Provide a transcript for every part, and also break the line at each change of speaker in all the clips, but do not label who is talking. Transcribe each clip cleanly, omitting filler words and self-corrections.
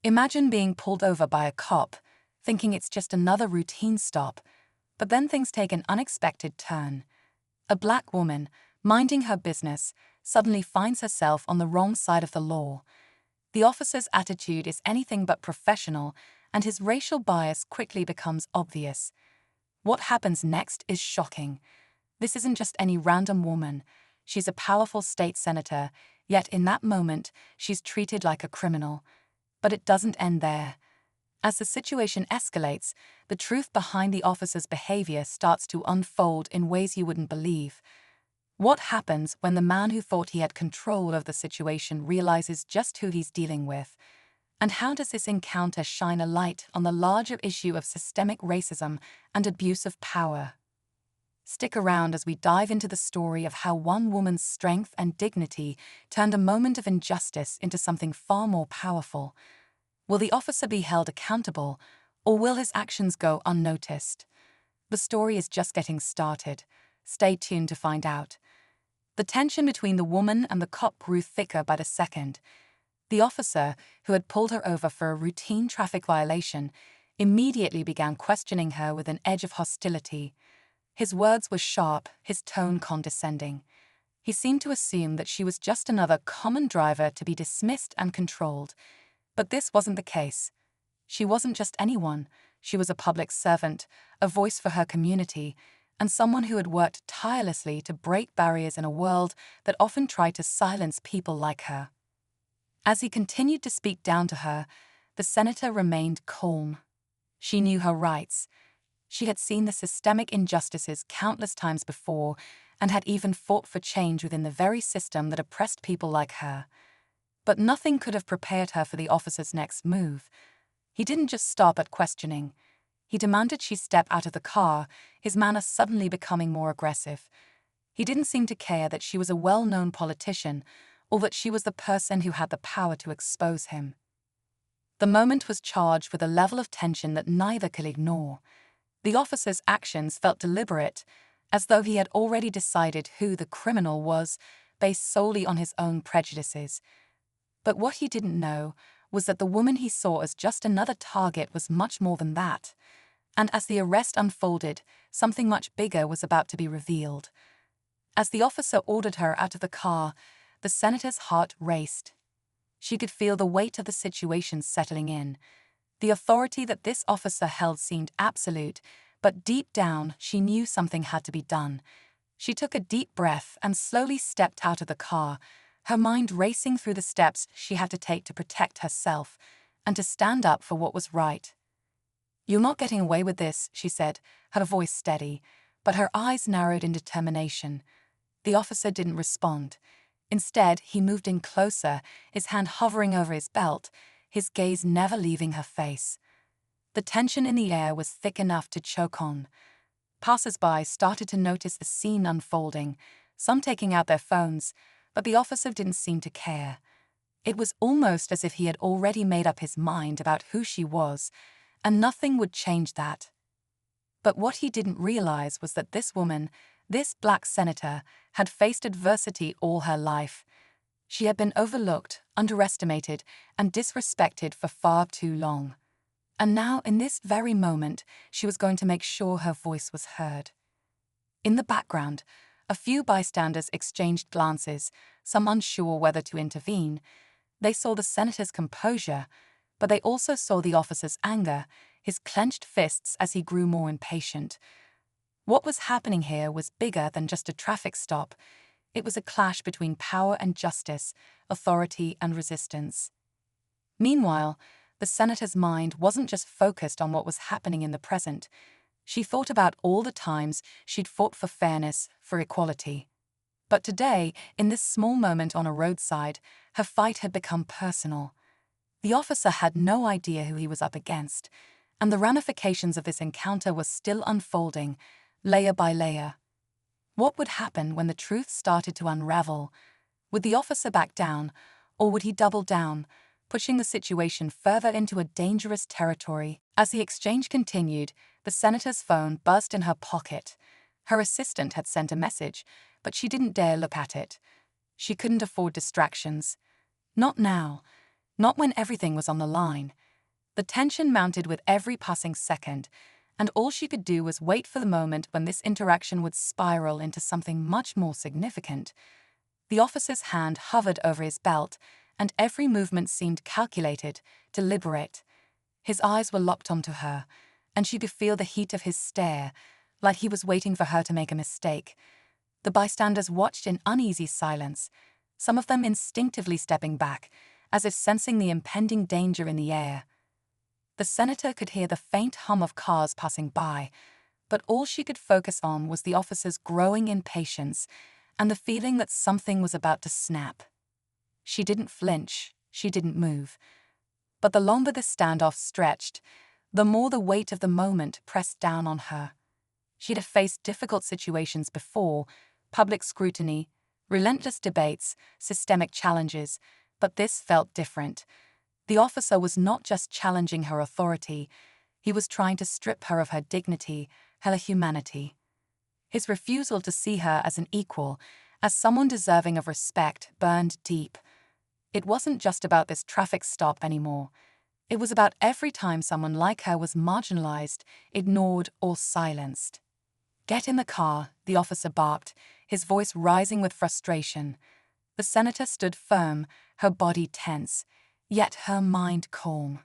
Imagine being pulled over by a cop, thinking it's just another routine stop, but then things take an unexpected turn. A black woman, minding her business, suddenly finds herself on the wrong side of the law. The officer's attitude is anything but professional, and his racial bias quickly becomes obvious. What happens next is shocking. This isn't just any random woman. She's a powerful state senator, yet in that moment, she's treated like a criminal. But it doesn't end there. As the situation escalates, the truth behind the officer's behavior starts to unfold in ways you wouldn't believe. What happens when the man who thought he had control of the situation realizes just who he's dealing with? And how does this encounter shine a light on the larger issue of systemic racism and abuse of power? Stick around as we dive into the story of how one woman's strength and dignity turned a moment of injustice into something far more powerful. Will the officer be held accountable, or will his actions go unnoticed? The story is just getting started. Stay tuned to find out. The tension between the woman and the cop grew thicker by the second. The officer, who had pulled her over for a routine traffic violation, immediately began questioning her with an edge of hostility. His words were sharp, his tone condescending. He seemed to assume that she was just another common driver to be dismissed and controlled. But this wasn't the case. She wasn't just anyone. She was a public servant, a voice for her community, and someone who had worked tirelessly to break barriers in a world that often tried to silence people like her. As he continued to speak down to her, the senator remained calm. She knew her rights. She had seen the systemic injustices countless times before and had even fought for change within the very system that oppressed people like her. But nothing could have prepared her for the officer's next move. He didn't just stop at questioning. He demanded she step out of the car, his manner suddenly becoming more aggressive. He didn't seem to care that she was a well-known politician or that she was the person who had the power to expose him. The moment was charged with a level of tension that neither could ignore. The officer's actions felt deliberate, as though he had already decided who the criminal was, based solely on his own prejudices. But what he didn't know was that the woman he saw as just another target was much more than that. And as the arrest unfolded, something much bigger was about to be revealed. As the officer ordered her out of the car, the senator's heart raced. She could feel the weight of the situation settling in. The authority that this officer held seemed absolute, but deep down she knew something had to be done. She took a deep breath and slowly stepped out of the car, her mind racing through the steps she had to take to protect herself and to stand up for what was right. "You're not getting away with this," she said, her voice steady, but her eyes narrowed in determination. The officer didn't respond. Instead, he moved in closer, his hand hovering over his belt, his gaze never leaving her face. The tension in the air was thick enough to choke on. Passers-by started to notice the scene unfolding, some taking out their phones, but the officer didn't seem to care. It was almost as if he had already made up his mind about who she was, and nothing would change that. But what he didn't realize was that this woman, this black senator, had faced adversity all her life. She had been overlooked, underestimated, and disrespected for far too long. And now, in this very moment, she was going to make sure her voice was heard. In the background, a few bystanders exchanged glances, some unsure whether to intervene. They saw the senator's composure, but they also saw the officer's anger, his clenched fists as he grew more impatient. What was happening here was bigger than just a traffic stop. It was a clash between power and justice, authority and resistance. Meanwhile, the senator's mind wasn't just focused on what was happening in the present. She thought about all the times she'd fought for fairness, for equality. But today, in this small moment on a roadside, her fight had become personal. The officer had no idea who he was up against, and the ramifications of this encounter were still unfolding, layer by layer. What would happen when the truth started to unravel? Would the officer back down, or would he double down, pushing the situation further into a dangerous territory? As the exchange continued, the senator's phone buzzed in her pocket. Her assistant had sent a message, but she didn't dare look at it. She couldn't afford distractions. Not now. Not when everything was on the line. The tension mounted with every passing second, and all she could do was wait for the moment when this interaction would spiral into something much more significant. The officer's hand hovered over his belt, and every movement seemed calculated, deliberate. His eyes were locked onto her, and she could feel the heat of his stare, like he was waiting for her to make a mistake. The bystanders watched in uneasy silence, some of them instinctively stepping back, as if sensing the impending danger in the air. The senator could hear the faint hum of cars passing by, but all she could focus on was the officer's growing impatience and the feeling that something was about to snap. She didn't flinch, she didn't move. But the longer the standoff stretched, the more the weight of the moment pressed down on her. She'd have faced difficult situations before, public scrutiny, relentless debates, systemic challenges, but this felt different. The officer was not just challenging her authority, he was trying to strip her of her dignity, her humanity. His refusal to see her as an equal, as someone deserving of respect, burned deep. It wasn't just about this traffic stop anymore. It was about every time someone like her was marginalized, ignored, or silenced. "Get in the car," the officer barked, his voice rising with frustration. The senator stood firm, her body tense, yet her mind calm.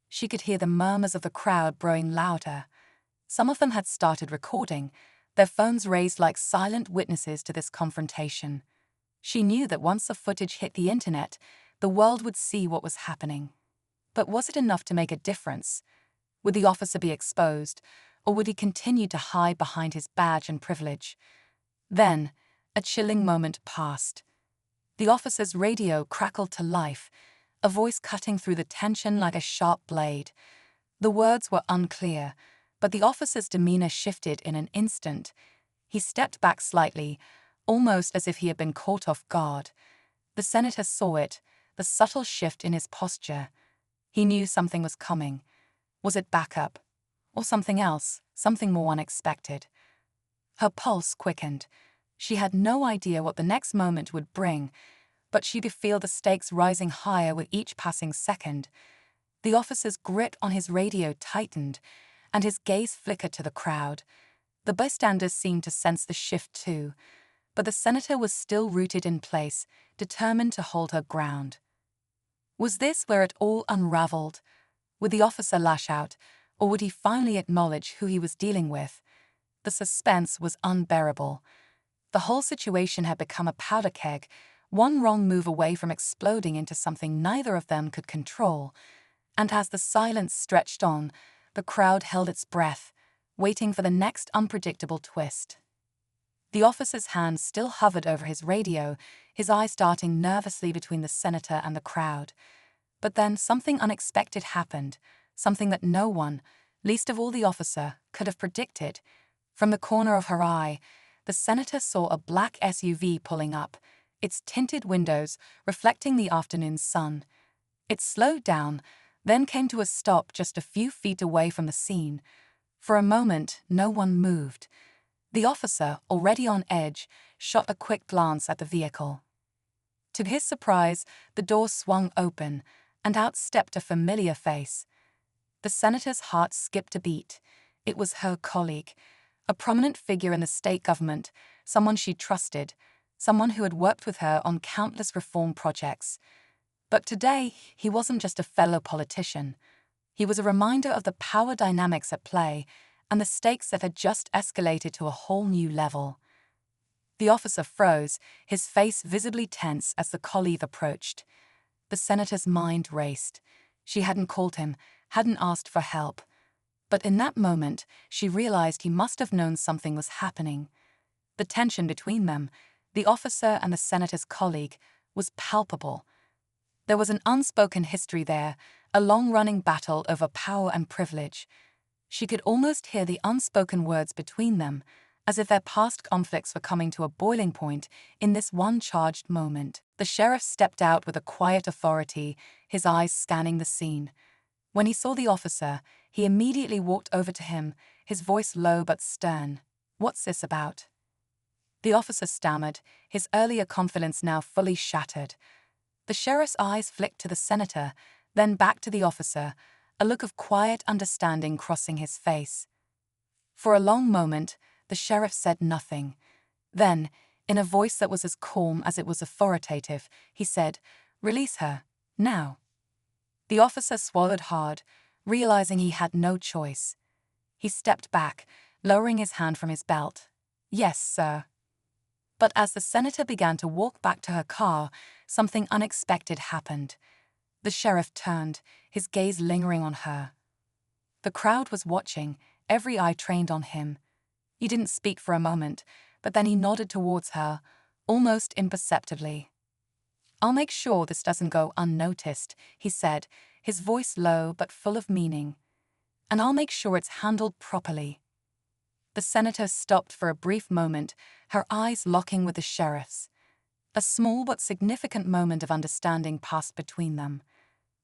She could hear the murmurs of the crowd growing louder. Some of them had started recording, their phones raised like silent witnesses to this confrontation. She knew that once the footage hit the internet, the world would see what was happening. But was it enough to make a difference? Would the officer be exposed, or would he continue to hide behind his badge and privilege? Then, a chilling moment passed. The officer's radio crackled to life, a voice cutting through the tension like a sharp blade. The words were unclear, but the officer's demeanor shifted in an instant. He stepped back slightly, almost as if he had been caught off guard. The senator saw it, the subtle shift in his posture. He knew something was coming. Was it backup? Or something else, something more unexpected? Her pulse quickened. She had no idea what the next moment would bring, but she could feel the stakes rising higher with each passing second. The officer's grip on his radio tightened, and his gaze flickered to the crowd. The bystanders seemed to sense the shift too, but the senator was still rooted in place, determined to hold her ground. Was this where it all unraveled? Would the officer lash out, or would he finally acknowledge who he was dealing with? The suspense was unbearable. The whole situation had become a powder keg, one wrong move away from exploding into something neither of them could control. And as the silence stretched on, the crowd held its breath, waiting for the next unpredictable twist. The officer's hand still hovered over his radio, his eyes darting nervously between the senator and the crowd. But then something unexpected happened, something that no one, least of all the officer, could have predicted. From the corner of her eye, the senator saw a black SUV pulling up, its tinted windows reflecting the afternoon sun. It slowed down, then came to a stop just a few feet away from the scene. For a moment, no one moved. The officer, already on edge, shot a quick glance at the vehicle. To his surprise, the door swung open, and out stepped a familiar face. The senator's heart skipped a beat. It was her colleague, a prominent figure in the state government, someone she trusted, someone who had worked with her on countless reform projects. But today, he wasn't just a fellow politician. He was a reminder of the power dynamics at play and the stakes that had just escalated to a whole new level. The officer froze, his face visibly tense as the colleague approached. The senator's mind raced. She hadn't called him, hadn't asked for help. But in that moment, she realized he must have known something was happening. The tension between them, the officer and the senator's colleague, was palpable. There was an unspoken history there, a long-running battle over power and privilege. She could almost hear the unspoken words between them, as if their past conflicts were coming to a boiling point in this one charged moment. The sheriff stepped out with a quiet authority, his eyes scanning the scene. When he saw the officer, he immediately walked over to him, his voice low but stern. "What's this about?" The officer stammered, his earlier confidence now fully shattered. The sheriff's eyes flicked to the senator, then back to the officer, a look of quiet understanding crossing his face. For a long moment, the sheriff said nothing. Then, in a voice that was as calm as it was authoritative, he said, "Release her, now." The officer swallowed hard, realizing he had no choice. He stepped back, lowering his hand from his belt. "Yes, sir." But as the senator began to walk back to her car, something unexpected happened. The sheriff turned, his gaze lingering on her. The crowd was watching, every eye trained on him. He didn't speak for a moment, but then he nodded towards her, almost imperceptibly. "I'll make sure this doesn't go unnoticed," he said, his voice low but full of meaning. "And I'll make sure it's handled properly." The senator stopped for a brief moment, her eyes locking with the sheriff's. A small but significant moment of understanding passed between them.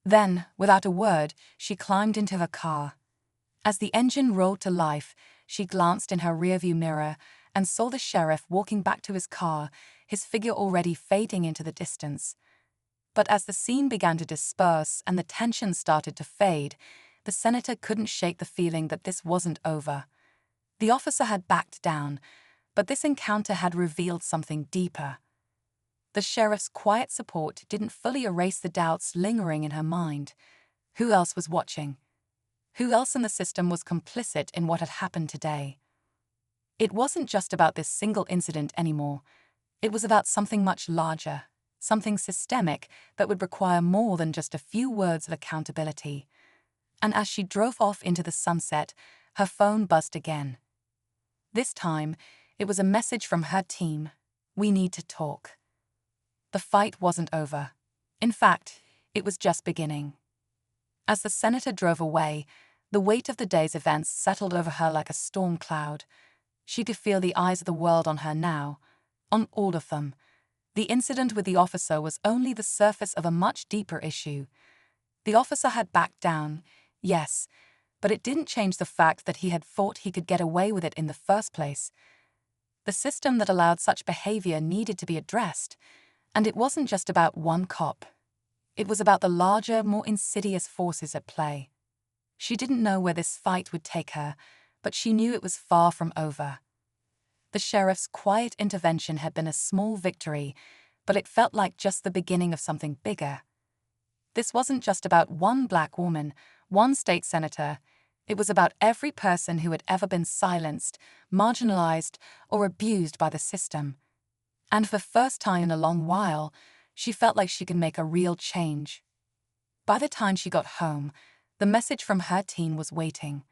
Then, without a word, she climbed into her car. As the engine rolled to life, she glanced in her rearview mirror and saw the sheriff walking back to his car, his figure already fading into the distance. But as the scene began to disperse and the tension started to fade, the senator couldn't shake the feeling that this wasn't over. The officer had backed down, but this encounter had revealed something deeper. The sheriff's quiet support didn't fully erase the doubts lingering in her mind. Who else was watching? Who else in the system was complicit in what had happened today? It wasn't just about this single incident anymore. It was about something much larger, something systemic that would require more than just a few words of accountability. And as she drove off into the sunset, her phone buzzed again. This time, it was a message from her team. "We need to talk." The fight wasn't over. In fact, it was just beginning. As the senator drove away, the weight of the day's events settled over her like a storm cloud. She could feel the eyes of the world on her now, on all of them. The incident with the officer was only the surface of a much deeper issue. The officer had backed down, yes, but it didn't change the fact that he had thought he could get away with it in the first place. The system that allowed such behavior needed to be addressed, and it wasn't just about one cop. It was about the larger, more insidious forces at play. She didn't know where this fight would take her, but she knew it was far from over. The sheriff's quiet intervention had been a small victory, but it felt like just the beginning of something bigger. This wasn't just about one black woman, one state senator. It was about every person who had ever been silenced, marginalized, or abused by the system. And for the first time in a long while, she felt like she could make a real change. By the time she got home, the message from her team was waiting.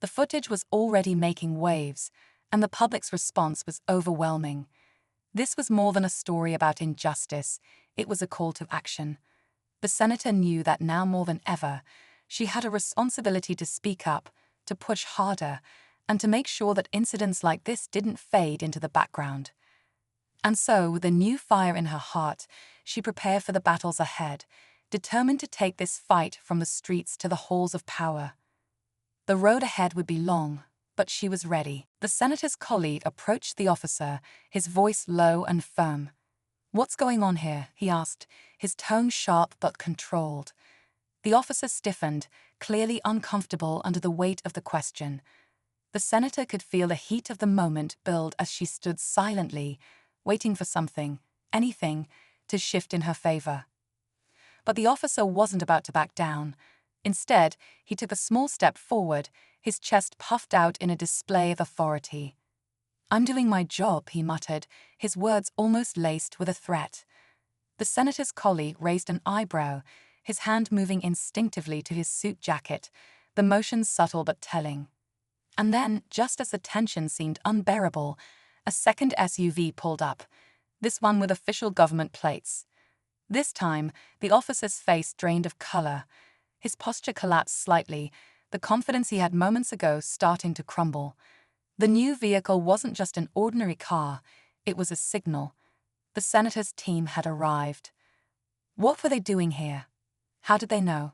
The footage was already making waves, and the public's response was overwhelming. This was more than a story about injustice, it was a call to action. The senator knew that now more than ever, she had a responsibility to speak up, to push harder, and to make sure that incidents like this didn't fade into the background. And so, with a new fire in her heart, she prepared for the battles ahead, determined to take this fight from the streets to the halls of power. The road ahead would be long, but she was ready. The senator's colleague approached the officer, his voice low and firm. "What's going on here?" he asked, his tone sharp but controlled. The officer stiffened, clearly uncomfortable under the weight of the question. The senator could feel the heat of the moment build as she stood silently, waiting for something, anything, to shift in her favor. But the officer wasn't about to back down. Instead, he took a small step forward, his chest puffed out in a display of authority. "I'm doing my job," he muttered, his words almost laced with a threat. The senator's colleague raised an eyebrow, his hand moving instinctively to his suit jacket, the motion subtle but telling. And then, just as the tension seemed unbearable, a second SUV pulled up, this one with official government plates. This time, the officer's face drained of color. His posture collapsed slightly, the confidence he had moments ago starting to crumble. The new vehicle wasn't just an ordinary car, it was a signal. The senator's team had arrived. What were they doing here? How did they know?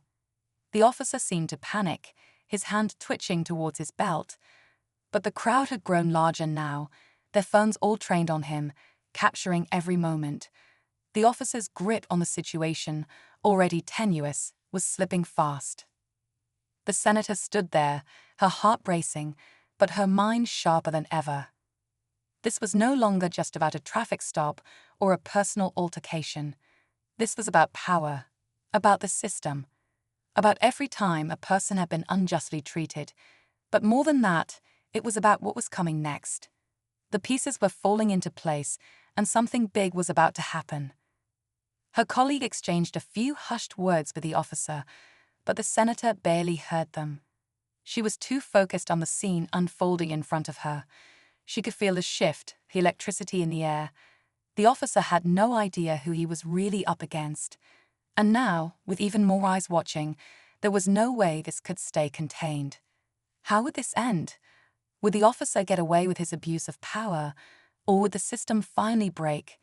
The officer seemed to panic, his hand twitching towards his belt. But the crowd had grown larger now, their phones all trained on him, capturing every moment. The officer's grip on the situation, already tenuous, was slipping fast. The senator stood there, her heart racing, but her mind sharper than ever. This was no longer just about a traffic stop or a personal altercation. This was about power, about the system, about every time a person had been unjustly treated. But more than that, it was about what was coming next. The pieces were falling into place, and something big was about to happen. Her colleague exchanged a few hushed words with the officer, but the senator barely heard them. She was too focused on the scene unfolding in front of her. She could feel the shift, the electricity in the air. The officer had no idea who he was really up against. And now, with even more eyes watching, there was no way this could stay contained. How would this end? Would the officer get away with his abuse of power, or would the system finally break